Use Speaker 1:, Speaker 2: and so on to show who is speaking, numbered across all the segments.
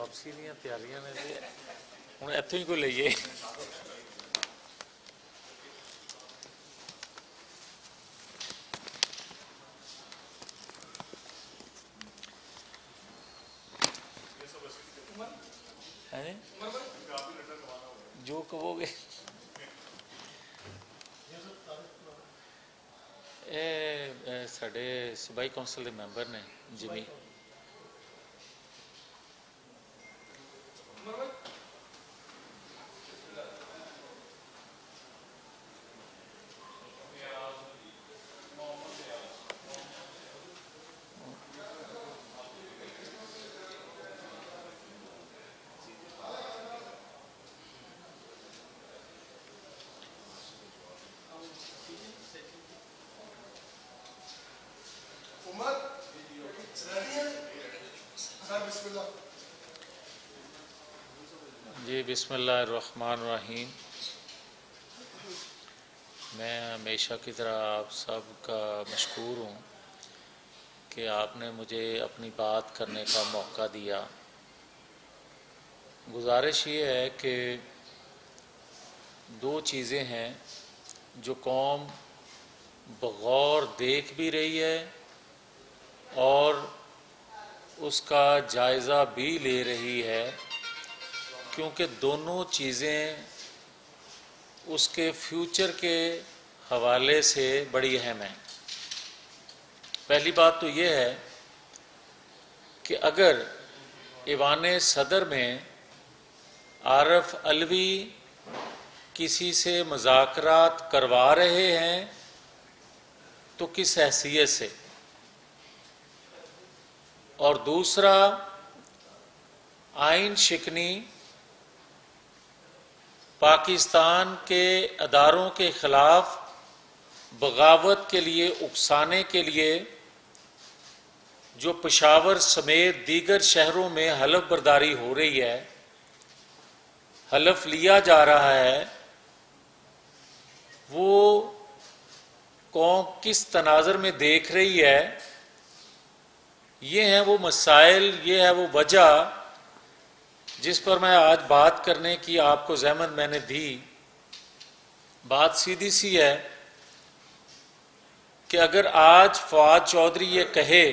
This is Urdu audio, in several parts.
Speaker 1: ਵਾਪਸੀ ਦੀਆਂ ਤਿਆਰੀਆਂ ਨੇ ਜੀ, ਹੁਣ ਇੱਥੋਂ ਹੀ ਕੋਈ ਲਈਏ। ਜੋ ਕਹੋਗੇ। ਇਹ ਸਾਡੇ ਸੂਬਾਈ ਕੌਂਸਲ ਦੇ ਮੈਂਬਰ ਨੇ ਜਿਮੀ। جی بسم اللہ الرحمن الرحیم۔ میں ہمیشہ کی طرح آپ سب کا مشکور ہوں کہ آپ نے مجھے اپنی بات کرنے کا موقع دیا۔ گزارش یہ ہے کہ دو چیزیں ہیں جو قوم بغور دیکھ بھی رہی ہے اور اس کا جائزہ بھی لے رہی ہے، کیونکہ دونوں چیزیں اس کے فیوچر کے حوالے سے بڑی اہم ہیں۔ پہلی بات تو یہ ہے کہ اگر ایوان صدر میں عارف علوی کسی سے مذاکرات کروا رہے ہیں تو کس حیثیت سے، اور دوسرا آئین شکنی پاکستان کے اداروں کے خلاف بغاوت کے لیے اکسانے کے لیے جو پشاور سمیت دیگر شہروں میں حلف برداری ہو رہی ہے، حلف لیا جا رہا ہے، وہ قوم کس تناظر میں دیکھ رہی ہے، یہ ہیں وہ مسائل، یہ ہے وہ وجہ جس پر میں آج بات کرنے کی آپ کو زحمت میں نے دی۔ بات سیدھی سی ہے کہ اگر آج فواد چودھری یہ کہے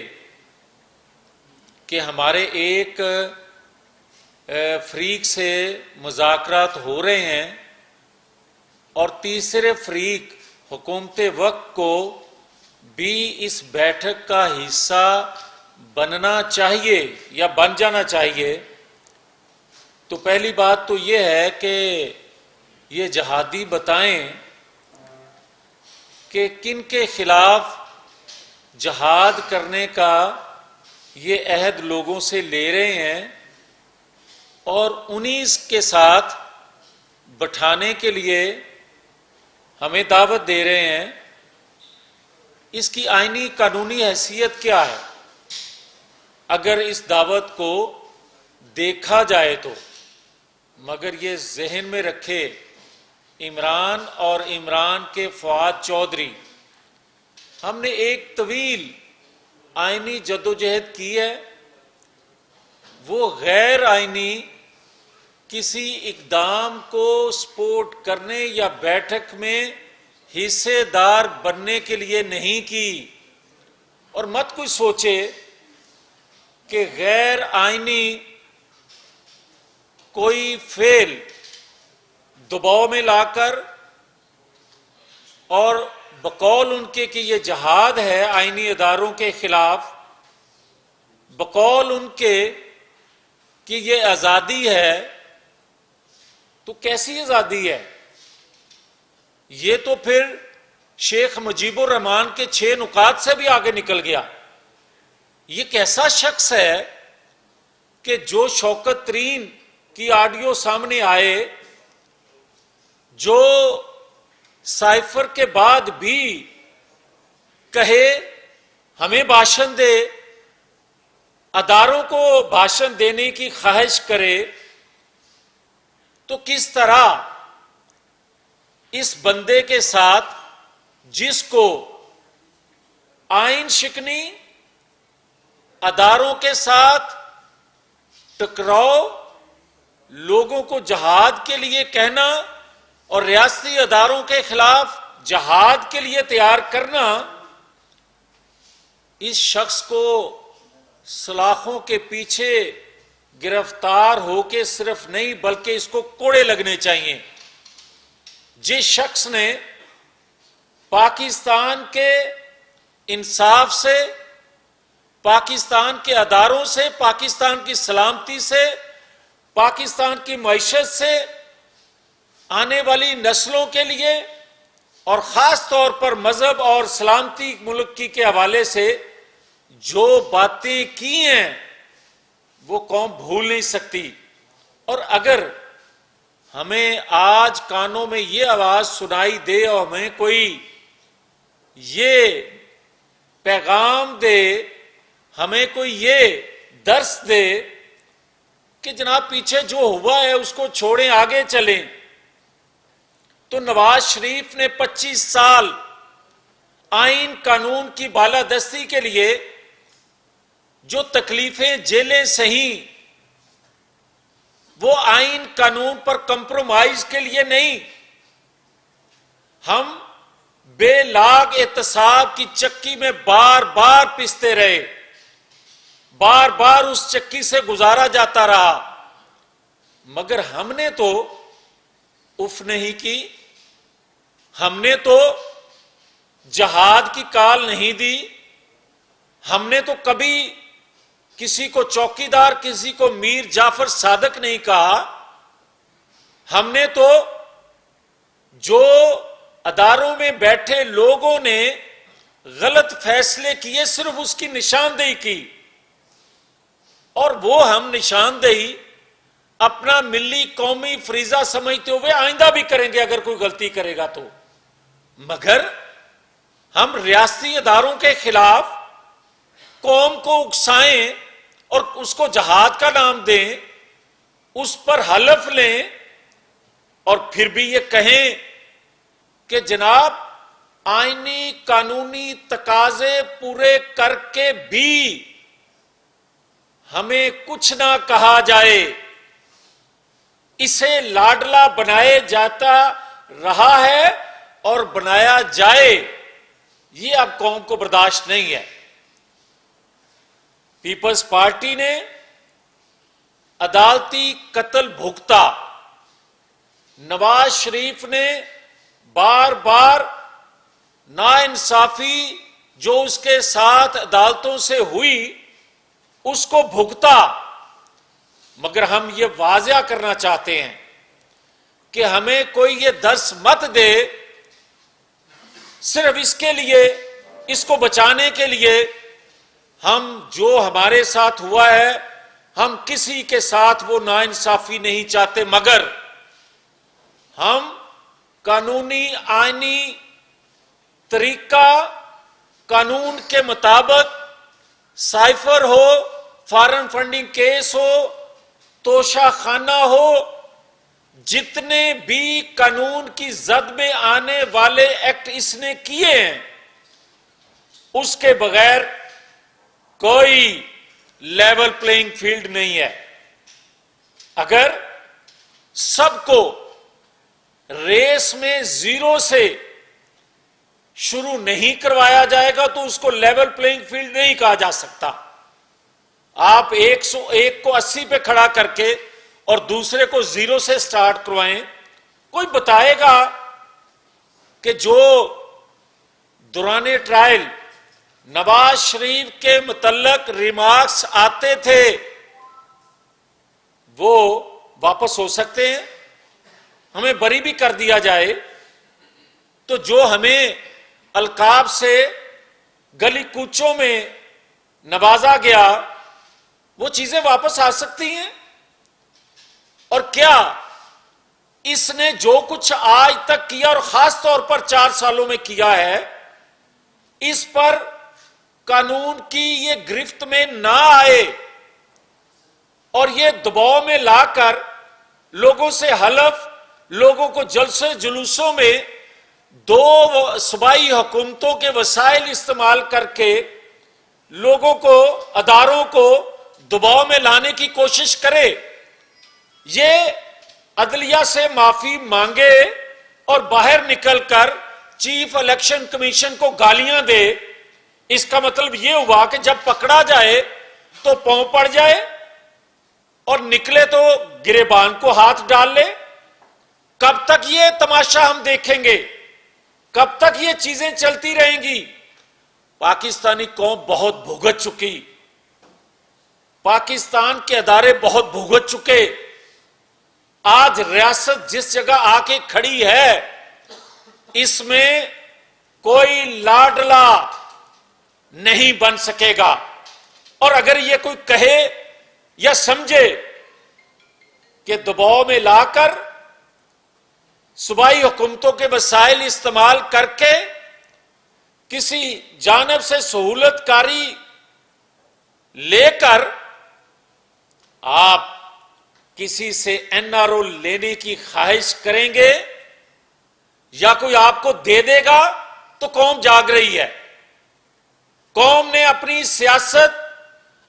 Speaker 1: کہ ہمارے ایک فریق سے مذاکرات ہو رہے ہیں اور تیسرے فریق حکومت وقت کو بھی اس بیٹھک کا حصہ بننا چاہیے یا بن جانا چاہیے، تو پہلی بات تو یہ ہے کہ یہ جہادی بتائیں کہ کن کے خلاف جہاد کرنے کا یہ عہد لوگوں سے لے رہے ہیں اور انہیں کے ساتھ بٹھانے کے لیے ہمیں دعوت دے رہے ہیں۔ اس کی آئینی قانونی حیثیت کیا ہے اگر اس دعوت کو دیکھا جائے تو؟ مگر یہ ذہن میں رکھے عمران اور عمران کے فواد چودھری، ہم نے ایک طویل آئینی جدوجہد کی ہے، وہ غیر آئینی کسی اقدام کو سپورٹ کرنے یا بیٹھک میں حصے دار بننے کے لیے نہیں کی۔ اور مت کوئی سوچے کہ غیر آئینی کوئی فعل دباؤ میں لا کر اور بقول ان کے کہ یہ جہاد ہے آئینی اداروں کے خلاف، بقول ان کے کہ یہ آزادی ہے، تو کیسی آزادی ہے؟ یہ تو پھر شیخ مجیب الرحمان کے 6 نکات سے بھی آگے نکل گیا۔ یہ کیسا شخص ہے کہ جو شوکت ترین کی آڈیو سامنے آئے، جو سائفر کے بعد بھی کہے ہمیں بھاشن دے، اداروں کو بھاشن دینے کی خواہش کرے، تو کس طرح اس بندے کے ساتھ جس کو آئین شکنی اداروں کے ساتھ ٹکراؤ، لوگوں کو جہاد کے لیے کہنا اور ریاستی اداروں کے خلاف جہاد کے لیے تیار کرنا، اس شخص کو سلاخوں کے پیچھے گرفتار ہو کے صرف نہیں بلکہ اس کو کوڑے لگنے چاہیے۔ جس شخص نے پاکستان کے انصاف سے، پاکستان کے اداروں سے، پاکستان کی سلامتی سے، پاکستان کی معیشت سے، آنے والی نسلوں کے لیے اور خاص طور پر مذہب اور سلامتی ملک کے حوالے سے جو باتیں کی ہیں وہ قوم بھول نہیں سکتی۔ اور اگر ہمیں آج کانوں میں یہ آواز سنائی دے اور ہمیں کوئی یہ پیغام دے، ہمیں کوئی یہ درس دے کہ جناب پیچھے جو ہوا ہے اس کو چھوڑیں، آگے چلیں، تو نواز شریف نے 25 سال آئین قانون کی بالادستی کے لیے جو تکلیفیں جیلیں سہیں، وہ آئین قانون پر کمپرومائز کے لیے نہیں۔ ہم بے لاگ احتساب کی چکی میں بار بار پستے رہے، بار بار اس چکی سے گزارا جاتا رہا، مگر ہم نے تو اف نہیں کی، ہم نے تو جہاد کی کال نہیں دی، ہم نے تو کبھی کسی کو چوکیدار، کسی کو میر جعفر صادق نہیں کہا، ہم نے تو جو اداروں میں بیٹھے لوگوں نے غلط فیصلے کیے صرف اس کی نشاندہی کی، اور وہ ہم نشاندہی اپنا ملی قومی فریضہ سمجھتے ہوئے آئندہ بھی کریں گے اگر کوئی غلطی کرے گا تو۔ مگر ہم ریاستی اداروں کے خلاف قوم کو اکسائیں اور اس کو جہاد کا نام دیں، اس پر حلف لیں اور پھر بھی یہ کہیں کہ جناب آئینی قانونی تقاضے پورے کر کے بھی ہمیں کچھ نہ کہا جائے، اسے لاڈلا بنائے جاتا رہا ہے اور بنایا جائے، یہ اب قوم کو برداشت نہیں ہے۔ پیپلز پارٹی نے عدالتی قتل بھگتا، نواز شریف نے بار بار ناانصافی جو اس کے ساتھ عدالتوں سے ہوئی اس کو بھگتا، مگر ہم یہ واضح کرنا چاہتے ہیں کہ ہمیں کوئی یہ درس مت دے صرف اس کے لیے، اس کو بچانے کے لیے ہم جو ہمارے ساتھ ہوا ہے ہم کسی کے ساتھ وہ ناانصافی نہیں چاہتے، مگر ہم قانونی آئینی طریقہ قانون کے مطابق سائفر ہو، فارن فنڈنگ کیس ہو، توشہ خانہ ہو، جتنے بھی قانون کی زد میں آنے والے ایکٹ اس نے کیے ہیں اس کے بغیر کوئی لیول پلینگ فیلڈ نہیں ہے۔ اگر سب کو ریس میں زیرو سے شروع نہیں کروایا جائے گا تو اس کو لیول پلینگ فیلڈ نہیں کہا جا سکتا۔ آپ 101 کو 80 پہ کھڑا کر کے اور دوسرے کو زیرو سے سٹارٹ کروائیں، کوئی بتائے گا کہ جو دوران ٹرائل نواز شریف کے متعلق ریمارکس آتے تھے وہ واپس ہو سکتے ہیں، ہمیں بری بھی کر دیا جائے، تو جو ہمیں القاب سے گلی کوچوں میں نوازا گیا وہ چیزیں واپس آ سکتی ہیں۔ اور کیا اس نے جو کچھ آج تک کیا اور خاص طور پر 4 سالوں میں کیا ہے، اس پر قانون کی یہ گرفت میں نہ آئے اور یہ دباؤ میں لا کر لوگوں سے حلف، لوگوں کو جلسے جلوسوں میں 2 صوبائی حکومتوں کے وسائل استعمال کر کے لوگوں کو، اداروں کو دباؤ میں لانے کی کوشش کرے، یہ عدلیہ سے معافی مانگے اور باہر نکل کر چیف الیکشن کمیشن کو گالیاں دے، اس کا مطلب یہ ہوا کہ جب پکڑا جائے تو پاؤں پڑ جائے اور نکلے تو گریبان کو ہاتھ ڈال لے۔ کب تک یہ تماشا ہم دیکھیں گے؟ کب تک یہ چیزیں چلتی رہیں گی؟ پاکستانی قوم بہت بھگت چکی، پاکستان کے ادارے بہت بھگت چکے۔ آج ریاست جس جگہ آ کے کھڑی ہے، اس میں کوئی لاڈلا نہیں بن سکے گا، اور اگر یہ کوئی کہے یا سمجھے کہ دباؤ میں لا کر صوبائی حکومتوں کے وسائل استعمال کر کے کسی جانب سے سہولت کاری لے کر آپ کسی سے این آر او لینے کی خواہش کریں گے یا کوئی آپ کو دے دے گا تو قوم جاگ رہی ہے۔ قوم نے اپنی سیاست،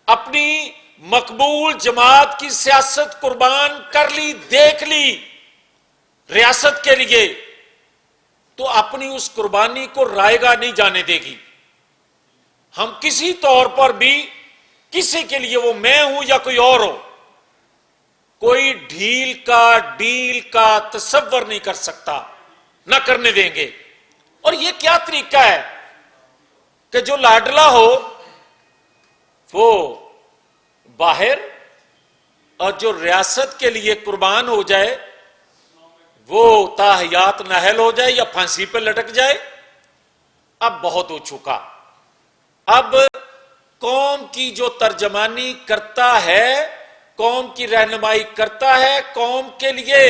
Speaker 1: اپنی مقبول جماعت کی سیاست قربان کر لی، دیکھ لی ریاست کے لیے، تو اپنی اس قربانی کو رائیگاں نہیں جانے دے گی۔ ہم کسی طور پر بھی کسی کے لیے، وہ میں ہوں یا کوئی اور ہو، کوئی ڈھیل کا تصور نہیں کر سکتا، نہ کرنے دیں گے۔ اور یہ کیا طریقہ ہے کہ جو لاڈلا ہو وہ باہر، اور جو ریاست کے لیے قربان ہو جائے وہ تاحیات نااہل ہو جائے یا پھانسی پہ لٹک جائے؟ اب بہت ہو چکا۔ اب قوم کی جو ترجمانی کرتا ہے، قوم کی رہنمائی کرتا ہے، قوم کے لیے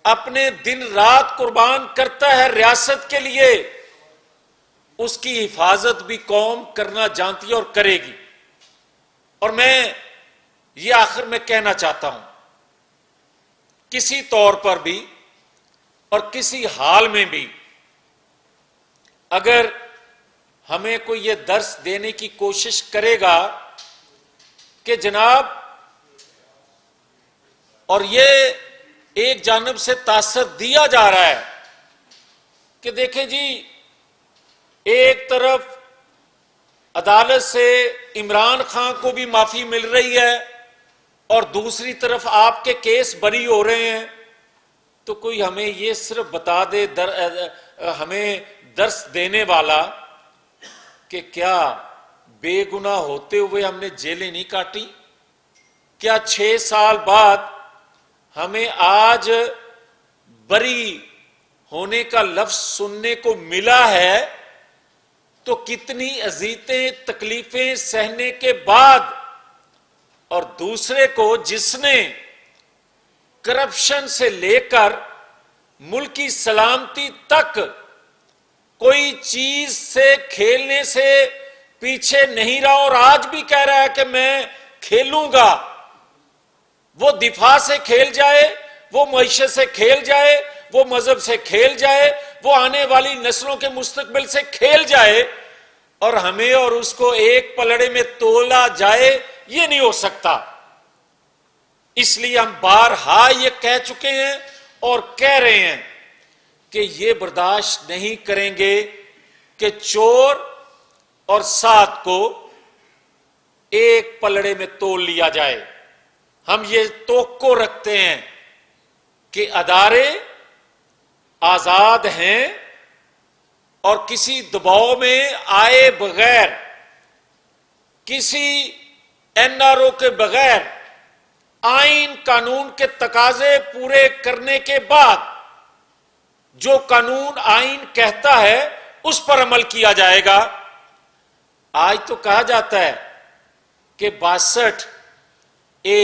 Speaker 1: اپنے دن رات قربان کرتا ہے ریاست کے لیے، اس کی حفاظت بھی قوم کرنا جانتی ہے اور کرے گی۔ اور میں یہ آخر میں کہنا چاہتا ہوں، کسی طور پر بھی اور کسی حال میں بھی اگر ہمیں کوئی یہ درس دینے کی کوشش کرے گا کہ جناب، اور یہ ایک جانب سے تاثر دیا جا رہا ہے کہ دیکھیں جی، ایک طرف عدالت سے عمران خان کو بھی معافی مل رہی ہے اور دوسری طرف آپ کے کیس بری ہو رہے ہیں، تو کوئی ہمیں یہ صرف بتا دے، ہمیں درس دینے والا، کہ کیا بے گناہ ہوتے ہوئے ہم نے جیلیں نہیں کاٹی؟ کیا 6 سال بعد ہمیں آج بری ہونے کا لفظ سننے کو ملا ہے؟ تو کتنی اذیتیں، تکلیفیں سہنے کے بعد، اور دوسرے کو جس نے کرپشن سے لے کر ملکی سلامتی تک کوئی چیز سے کھیلنے سے پیچھے نہیں رہا اور آج بھی کہہ رہا ہے کہ میں کھیلوں گا، وہ دفاع سے کھیل جائے، وہ معیشت سے کھیل جائے، وہ مذہب سے کھیل جائے، وہ آنے والی نسلوں کے مستقبل سے کھیل جائے، اور ہمیں اور اس کو ایک پلڑے میں تولا جائے، یہ نہیں ہو سکتا۔ اس لیے ہم بارہا یہ کہہ چکے ہیں اور کہہ رہے ہیں کہ یہ برداشت نہیں کریں گے کہ چور اور سات کو ایک پلڑے میں تول لیا جائے۔ ہم یہ توقع رکھتے ہیں کہ ادارے آزاد ہیں اور کسی دباؤ میں آئے بغیر، کسی این آر او کے بغیر، آئین قانون کے تقاضے پورے کرنے کے بعد جو قانون آئین کہتا ہے اس پر عمل کیا جائے گا۔ آج تو کہا جاتا ہے کہ 62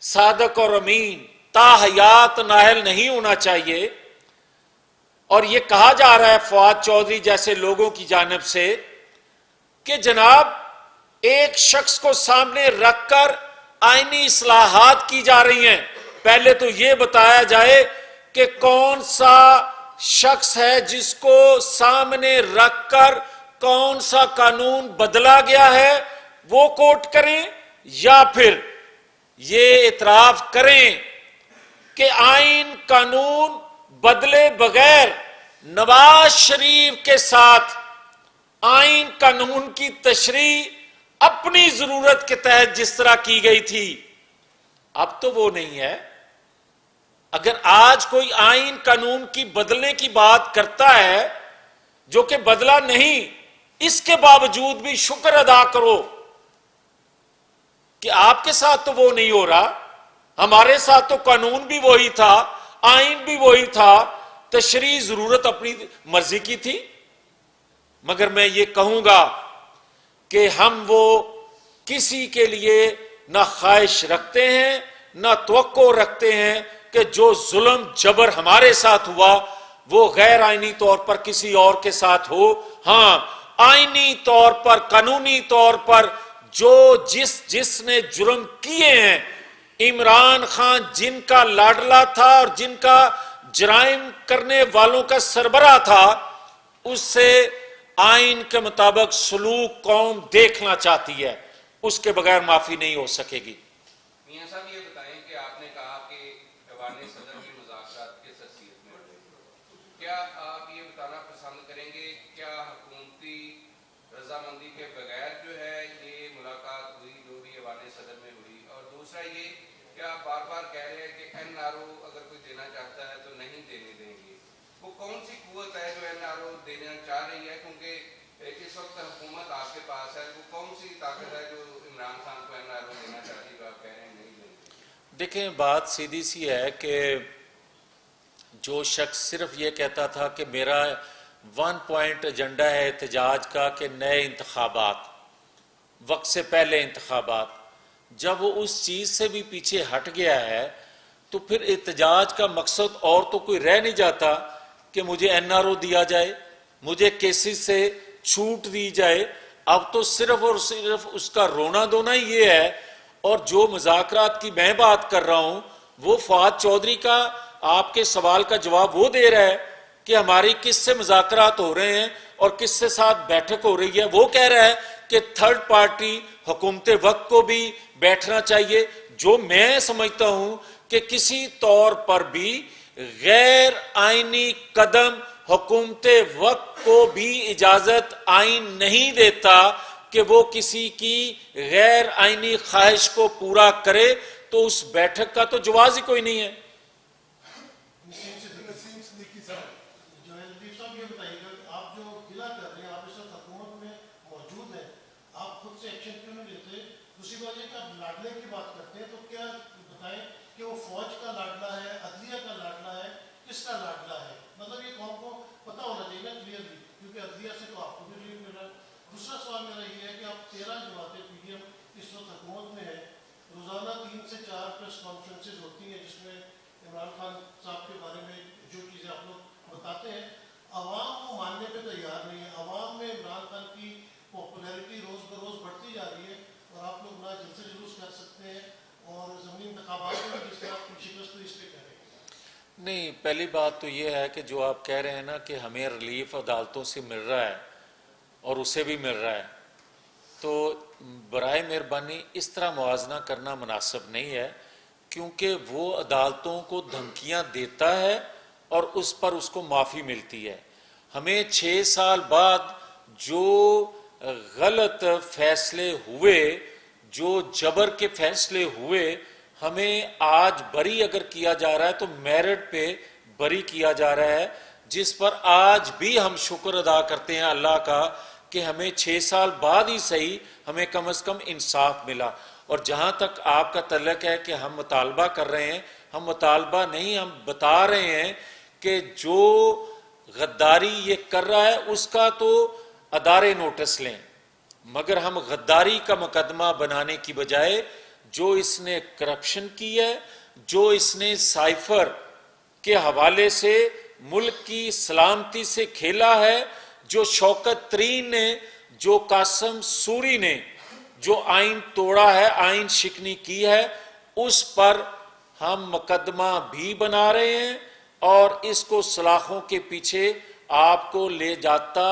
Speaker 1: صادق اور امین تاحیات نااہل نہیں ہونا چاہیے، اور یہ کہا جا رہا ہے فواد چودھری جیسے لوگوں کی جانب سے کہ جناب ایک شخص کو سامنے رکھ کر آئینی اصلاحات کی جا رہی ہیں۔ پہلے تو یہ بتایا جائے کہ کون سا شخص ہے جس کو سامنے رکھ کر کون سا قانون بدلا گیا ہے، وہ کوٹ کریں، یا پھر یہ اعتراف کریں کہ آئین قانون بدلے بغیر نواز شریف کے ساتھ آئین قانون کی تشریح اپنی ضرورت کے تحت جس طرح کی گئی تھی، اب تو وہ نہیں ہے۔ اگر آج کوئی آئین قانون کی بدلنے کی بات کرتا ہے جو کہ بدلا نہیں، اس کے باوجود بھی شکر ادا کرو کہ آپ کے ساتھ تو وہ نہیں ہو رہا، ہمارے ساتھ تو قانون بھی وہی تھا، آئین بھی وہی تھا، تشریح ضرورت اپنی مرضی کی تھی۔ مگر میں یہ کہوں گا کہ ہم وہ کسی کے لیے نہ خواہش رکھتے ہیں نہ توقع رکھتے ہیں کہ جو ظلم جبر ہمارے ساتھ ہوا وہ غیر آئینی طور پر کسی اور کے ساتھ ہو۔ ہاں، آئینی طور پر، قانونی طور پر جو جس نے جرم کیے ہیں، عمران خان جن کا لاڈلا تھا اور جن کا جرائم کرنے والوں کا سربراہ تھا، اس سے آئین کے مطابق سلوک قوم دیکھنا چاہتی ہے، اس کے بغیر معافی نہیں ہو سکے گی۔
Speaker 2: میاں صاحب یہ بتائیں کہ آپ نے کہا کہ ایوان صدر کی مذاکرات کس حیثیت میں ہوئے، کیا آپ یہ بتانا پسند کریں گے کیا حکومتی رضامندی کے بغیر جو ہے یہ ملاقات ہوئی جو بھی ایوان صدر میں ہوئی؟ اور دوسرا یہ کہ آپ بار بار کہہ رہے ہیں کہ این آر او اگر کوئی دینا چاہتا ہے تو نہیں دینے دیں گے، وہ کون سی قوت ہے جو این آر او دینا چاہ رہی ہے؟ کیونکہ اس وقت حکومت آپ کے پاس ہے، وہ کون سی طاقت ہے جو عمران خان کو این آر او دینا چاہتی ہے؟ آپ کہہ رہے ہیں نہیں دیں گے۔
Speaker 1: دیکھیں، بات سیدھی سی ہے کہ جو شخص صرف یہ کہتا تھا کہ میرا 1 پوائنٹ ایجنڈا ہے احتجاج کا کہ نئے انتخابات، وقت سے پہلے انتخابات، جب وہ اس چیز سے بھی پیچھے ہٹ گیا ہے تو پھر احتجاج کا مقصد اور تو کوئی رہ نہیں جاتا کہ مجھے این آر او دیا جائے، مجھے کیسز سے چھوٹ دی جائے۔ اب تو صرف اور صرف اس کا رونا دھونا ہی یہ ہے۔ اور جو مذاکرات کی میں بات کر رہا ہوں وہ فؤاد چودھری کا آپ کے سوال کا جواب وہ دے رہا ہے کہ ہماری کس سے مذاکرات ہو رہے ہیں اور کس سے ساتھ بیٹھک ہو رہی ہے۔ وہ کہہ رہا ہے کہ تھرڈ پارٹی حکومت وقت کو بھی بیٹھنا چاہیے، جو میں سمجھتا ہوں کہ کسی طور پر بھی غیر آئینی قدم حکومت وقت کو بھی اجازت آئین نہیں دیتا کہ وہ کسی کی غیر آئینی خواہش کو پورا کرے، تو اس بیٹھک کا تو جواز ہی کوئی نہیں ہے۔
Speaker 3: دوسرا سوال میرا یہ ہے کہ آپ 13 جماعتیں پی ڈی ایم اس وقت حکومت میں ہے، روزانہ 3 سے 4 پریس کانفرنسز ہوتی ہیں جس میں عمران خان صاحب کے بارے میں جو چیزیں آپ لوگ بتاتے ہیں، عوام کو ماننے پہ تیار نہیں ہے۔ عوام میں عمران خان کی پاپولیرٹی روز بروز بڑھتی جا رہی ہے اور آپ لوگ نہ جلسے جلوس کر سکتے ہیں اور ضمنی انتخابات میں جس طرح کی شکست ہوئی اس پہ کہہ رہے ہیں۔
Speaker 1: نہیں، پہلی بات تو یہ ہے کہ جو آپ کہہ رہے ہیں نا کہ ہمیں ریلیف عدالتوں سے مل رہا ہے اور اسے بھی مل رہا ہے، تو برائے مہربانی اس طرح موازنہ کرنا مناسب نہیں ہے، کیونکہ وہ عدالتوں کو دھمکیاں دیتا ہے اور اس پر اس کو معافی ملتی ہے۔ ہمیں 6 سال بعد جو غلط فیصلے ہوئے، جو جبر کے فیصلے ہوئے، ہمیں آج بری اگر کیا جا رہا ہے تو میرٹ پہ بری کیا جا رہا ہے، جس پر آج بھی ہم شکر ادا کرتے ہیں اللہ کا کہ ہمیں 6 سال بعد ہی صحیح ہمیں کم از کم انصاف ملا۔ اور جہاں تک آپ کا تعلق ہے کہ ہم مطالبہ کر رہے ہیں، ہم مطالبہ نہیں، ہم بتا رہے ہیں کہ جو غداری یہ کر رہا ہے اس کا تو ادارے نوٹس لیں، مگر ہم غداری کا مقدمہ بنانے کی بجائے جو اس نے کرپشن کی ہے، جو اس نے سائفر کے حوالے سے ملک کی سلامتی سے کھیلا ہے، جو شوکت ترین نے، جو قاسم سوری نے جو آئین توڑا ہے، آئین شکنی کی ہے، اس پر ہم مقدمہ بھی بنا رہے ہیں اور اس کو سلاخوں کے پیچھے آپ کو لے جاتا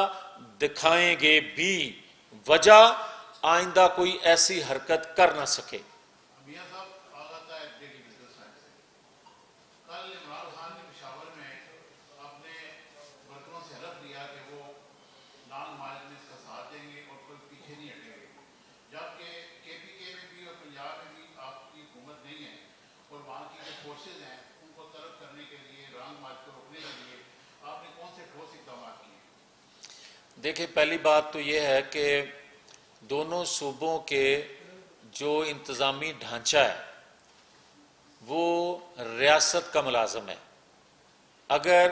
Speaker 1: دکھائیں گے بھی۔ وجہ آئندہ کوئی ایسی حرکت کر نہ سکے۔
Speaker 4: میاں صاحب آغاز ہے ڈیلی بزنس سائٹ سے کل عمران خان نے پشاور میں اپنے ورکروں سے حلف لیا کہ وہ نان مارجنس کا ساتھ دیں گے اور کوئی پیچھے نہیں ہٹیں گے، جبکہ کے پی کے میں بھی اور پنجاب میں بھی آپ کی حکومت نہیں ہے اور وہاں کی جو فورسز ہیں ان کو طلب کرنے کے لیے رانگ مارچ کو روکنے کے لیے آپ نے کون سے ٹھوس اقدامات کیے ہیں؟
Speaker 1: دیکھیں پہلی بات تو یہ ہے کہ دونوں صوبوں کے جو انتظامی ڈھانچہ ہے وہ ریاست کا ملازم ہے۔ اگر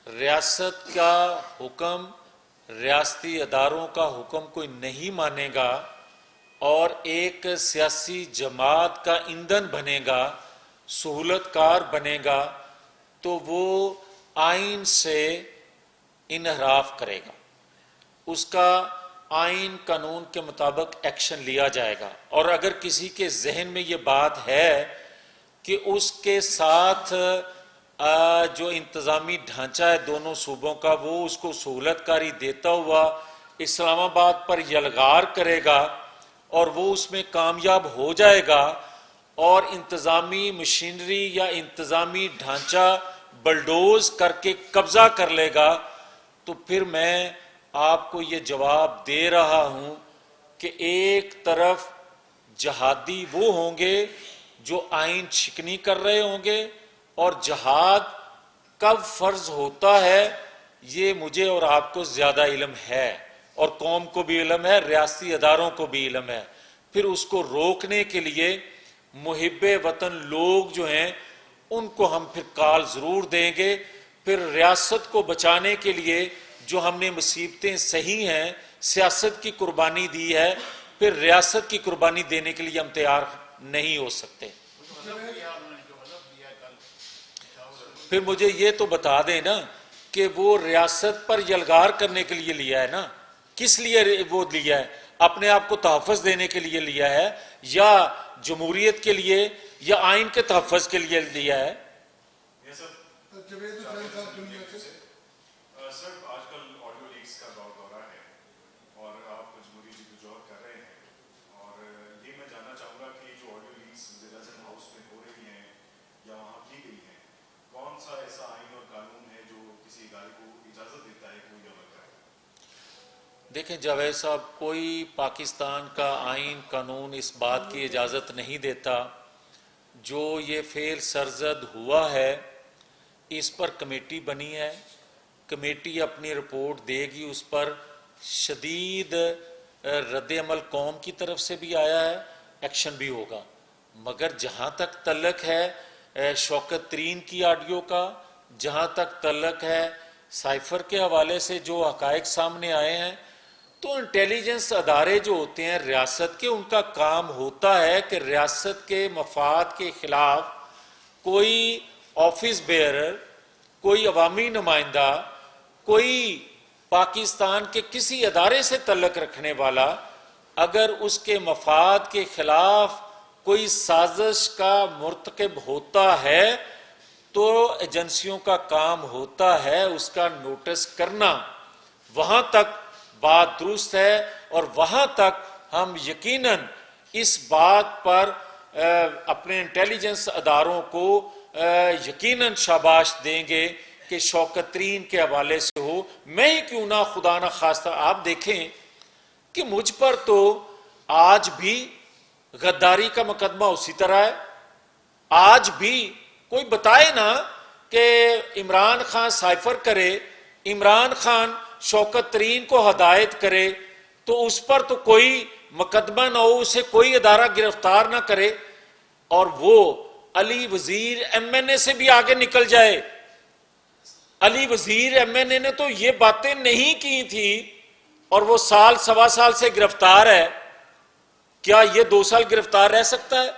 Speaker 1: ریاست کا حکم ریاستی اداروں کا حکم کوئی نہیں مانے گا اور ایک سیاسی جماعت کا ایندھن بنے گا، سہولت کار بنے گا، تو وہ آئین سے انحراف کرے گا، اس کا آئین قانون کے مطابق ایکشن لیا جائے گا۔ اور اگر کسی کے ذہن میں یہ بات ہے کہ اس کے ساتھ جو انتظامی ڈھانچہ ہے دونوں صوبوں کا وہ اس کو سہولت کاری دیتا ہوا اسلام آباد پر یلغار کرے گا اور وہ اس میں کامیاب ہو جائے گا اور انتظامی مشینری یا انتظامی ڈھانچہ بلڈوز کر کے قبضہ کر لے گا، تو پھر میں آپ کو یہ جواب دے رہا ہوں کہ ایک طرف جہادی وہ ہوں گے جو آئین شکنی کر رہے ہوں گے، اور جہاد کب فرض ہوتا ہے یہ مجھے اور آپ کو زیادہ علم ہے، اور قوم کو بھی علم ہے، ریاستی اداروں کو بھی علم ہے۔ پھر اس کو روکنے کے لیے محب وطن لوگ جو ہیں ان کو ہم پھر کال ضرور دیں گے۔ پھر ریاست کو بچانے کے لیے جو ہم نے مصیبتیں سہی ہیں، سیاست کی قربانی دی ہے، پھر ریاست کی قربانی دینے کے لیے ہم تیار نہیں ہو سکتے۔ پھر مجھے یہ تو بتا دیں نا کہ وہ ریاست پر یلغار کرنے کے لیے لیا ہے نا، کس لیے وہ لیا ہے؟ اپنے آپ کو تحفظ دینے کے لیے لیا ہے یا جمہوریت کے لیے یا آئین کے تحفظ کے لیے لیا ہے؟
Speaker 5: سر آج کل آڈیو لیکس کا دورہ ہے اور آپ جمہوری جدوجہد کر رہے ہیں، اور یہ میں جاننا چاہوں گا کہ جو آڈیو لیکس وزیر اعظم ہاؤس میں ہو رہی ہیں یا وہاں کی گئی ہیں، کون سا ایسا آئین اور قانون ہے جو کسی ادارے کو اجازت دیتا ہے کہ وہ یہ عمل کرے؟
Speaker 1: دیکھیں جاوید صاحب، کوئی پاکستان کا آئین قانون اس بات کی اجازت نہیں دیتا۔ جو یہ فعل سرزد ہوا ہے اس پر کمیٹی بنی ہے، کمیٹی اپنی رپورٹ دے گی، اس پر شدید رد عمل قوم کی طرف سے بھی آیا ہے، ایکشن بھی ہوگا۔ مگر جہاں تک تعلق ہے شوکت ترین کی آڈیو کا، جہاں تک تعلق ہے سائفر کے حوالے سے جو حقائق سامنے آئے ہیں، تو انٹیلیجنس ادارے جو ہوتے ہیں ریاست کے، ان کا کام ہوتا ہے کہ ریاست کے مفاد کے خلاف کوئی آفس بیئرر، کوئی عوامی نمائندہ، کوئی پاکستان کے کسی ادارے سے تعلق رکھنے والا اگر اس کے مفاد کے خلاف کوئی سازش کا مرتکب ہوتا ہے تو ایجنسیوں کا کام ہوتا ہے اس کا نوٹس کرنا۔ وہاں تک بات درست ہے اور وہاں تک ہم یقیناً اس بات پر اپنے انٹیلیجنس اداروں کو یقیناً شاباش دیں گے کہ شوکت ترین کے حوالے سے ہو، میں ہی کیوں نہ، خدا نہ خواستہ۔ آپ دیکھیں کہ مجھ پر تو آج بھی غداری کا مقدمہ اسی طرح ہے۔ آج بھی کوئی بتائے نا کہ عمران خان سائفر کرے، عمران خان شوکت ترین کو ہدایت کرے تو اس پر تو کوئی مقدمہ نہ ہو، اسے کوئی ادارہ گرفتار نہ کرے، اور وہ علی وزیر ایم این اے سے بھی آگے نکل جائے۔ علی وزیر ایم این اے نے تو یہ باتیں نہیں کی تھی اور وہ سال سوا سال سے گرفتار ہے، کیا یہ 2 سال گرفتار رہ سکتا ہے؟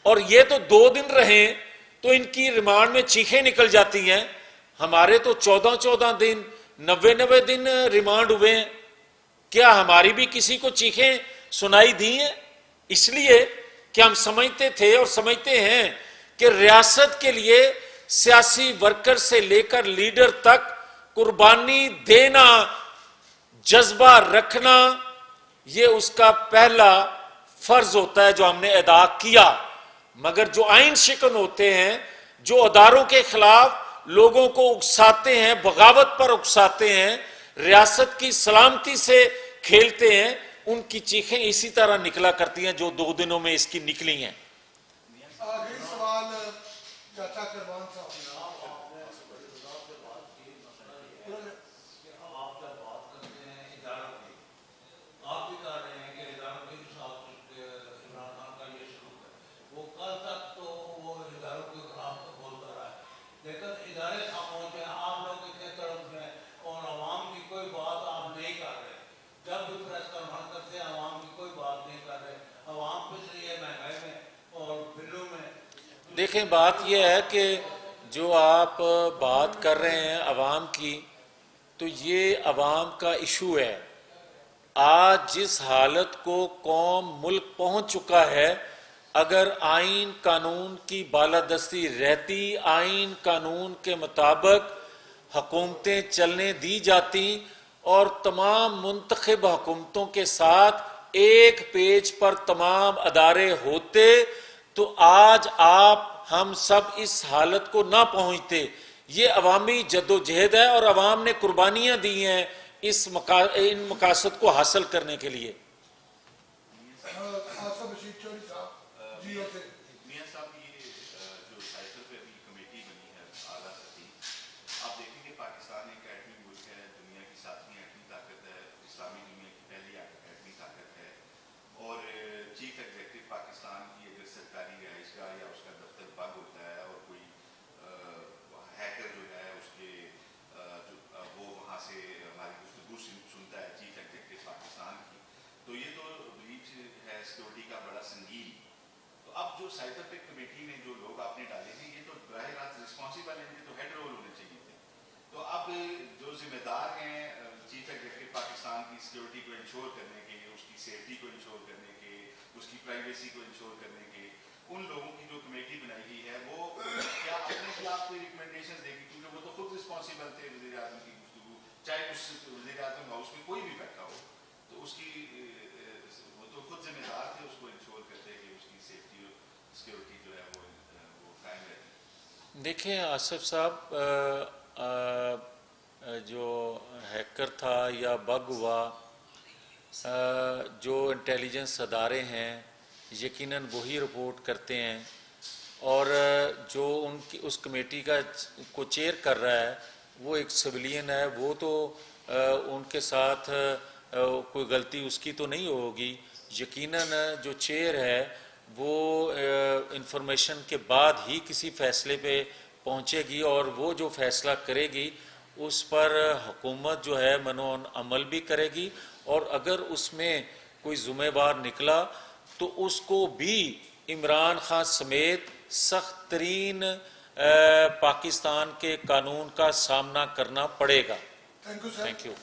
Speaker 1: اور یہ تو 2 دن رہیں تو ان کی ریمانڈ میں چیخیں نکل جاتی ہیں۔ ہمارے تو 14 دن 90 دن ریمانڈ ہوئے ہیں، کیا ہماری بھی کسی کو چیخیں سنائی دی ہیں؟ اس لیے کہ ہم سمجھتے تھے اور سمجھتے ہیں کہ ریاست کے لیے سیاسی ورکر سے لے کر لیڈر تک قربانی دینا، جذبہ رکھنا، یہ اس کا پہلا فرض ہوتا ہے جو ہم نے ادا کیا، مگر جو آئین شکن ہوتے ہیں، جو اداروں کے خلاف لوگوں کو اکساتے ہیں، بغاوت پر اکساتے ہیں، ریاست کی سلامتی سے کھیلتے ہیں، ان کی چیخیں اسی طرح نکلا کرتی ہیں جو 2 دنوں میں اس کی نکلی ہیں۔
Speaker 6: آخری سوال چاچا کربان صاحب۔
Speaker 7: آپ جب بات کرتے ہیں اداروں کی، آپ بھی کہہ رہے ہیں کہ اداروں کے ساتھ عمران خان کا یہ سلوک ہے، وہ کل تک تو وہ اداروں کے خلاف بولتا رہا ہے، لیکن ادارے خاموش ہیں، آپ لوگ اتنے طرف ہیں اور عوام کی کوئی بات آپ نہیں کر رہے، جب بھی پریس کانفرنس کرتے ہیں عوام کی کوئی بات نہیں کر رہے، عوام کچھ نہیں ہے مہنگائی میں اور بلوں میں۔
Speaker 1: دیکھیں بات یہ ہے کہ جو آپ بات کر رہے ہیں عوام کی، تو یہ عوام کا ایشو ہے۔ آج جس حالت کو قوم ملک پہنچ چکا ہے، اگر آئین قانون کی بالادستی رہتی، آئین قانون کے مطابق حکومتیں چلنے دی جاتی اور تمام منتخب حکومتوں کے ساتھ ایک پیج پر تمام ادارے ہوتے، تو آج آپ ہم سب اس حالت کو نہ پہنچتے۔ یہ عوامی جدوجہد ہے اور عوام نے قربانیاں دی ہیں ان مقاصد کو حاصل کرنے کے لیے۔
Speaker 6: آصف رشید چودھری صاحب جیو سے۔
Speaker 5: میاں صاحب یہ جو سائیکل پہ ابھی کمیٹی بنی ہے اعلیٰ سطحی، آپ دیکھیں کہ پاکستان ایک ایٹمی ملک ہے، دنیا کی 7ویں ایٹمی طاقت ہے، اسلامی دنیا کی پہلی ایٹمی طاقت ہے، اور چیف ایگزیکٹو پاکستان کی اگر سرکاری رہائش گاہ یا اس کا دفتر بند ہوتا ہے اور کوئی ہیکر جو ہے اس کے وہ وہاں سے ہماری گفتگو سنتا ہے چیف ایگزیکٹو پاکستان کی، تو یہ تو بریچ ہے سیکورٹی کا بڑا سنگین۔ تو اب جو سائبر ٹیک کمیٹی میں جو لوگ آپ نے ڈالے ہیں، یہ تو براہ راست رسپانسبل ہیں، یہ تو ہیڈ رول ہونے چاہیے تھے۔ تو اب جو ذمہ دار ہیں چیف ایگزیکٹو پاکستان کی سیکورٹی کو انشور کرنے کے، اس کی سیفٹی کو انشور کرنے کے، اس کی پرائیویسی کو انشور کرنے کے، ان لوگوں کی جو کمیٹی بنائی گئی ہے وہ کیا اپنے خلاف کوئی ریکمنڈیشن دے گی؟ کیونکہ وہ تو خود رسپانسبل تھے وزیر اعظم کی گفتگو، چاہے اس وزیر اعظم ہاؤس میں کوئی بھی بیٹھا ہو، تو اس کی وہ تو خود ذمہ دار تھے، اس کو انشور کرتے کہ اس کی سیفٹی اور سیکورٹی جو ہے وہ قائم رہتی۔
Speaker 1: دیکھیں آصف صاحب، جو ہیکر تھا یا بگ ہوا، جو انٹیلیجنس ادارے ہیں یقیناً وہی رپورٹ کرتے ہیں، اور جو ان کی اس کمیٹی کو چیئر کر رہا ہے وہ ایک سویلین ہے، وہ تو ان کے ساتھ کوئی غلطی اس کی تو نہیں ہوگی۔ یقیناً جو چیئر ہے وہ انفارمیشن کے بعد ہی کسی فیصلے پہ پہنچے گی، اور وہ جو فیصلہ کرے گی اس پر حکومت جو ہے منون عمل بھی کرے گی، اور اگر اس میں کوئی ذمہ دار نکلا تو اس کو بھی عمران خان سمیت سخت ترین پاکستان کے قانون کا سامنا کرنا پڑے گا۔
Speaker 6: Thank you sir.
Speaker 1: Thank you.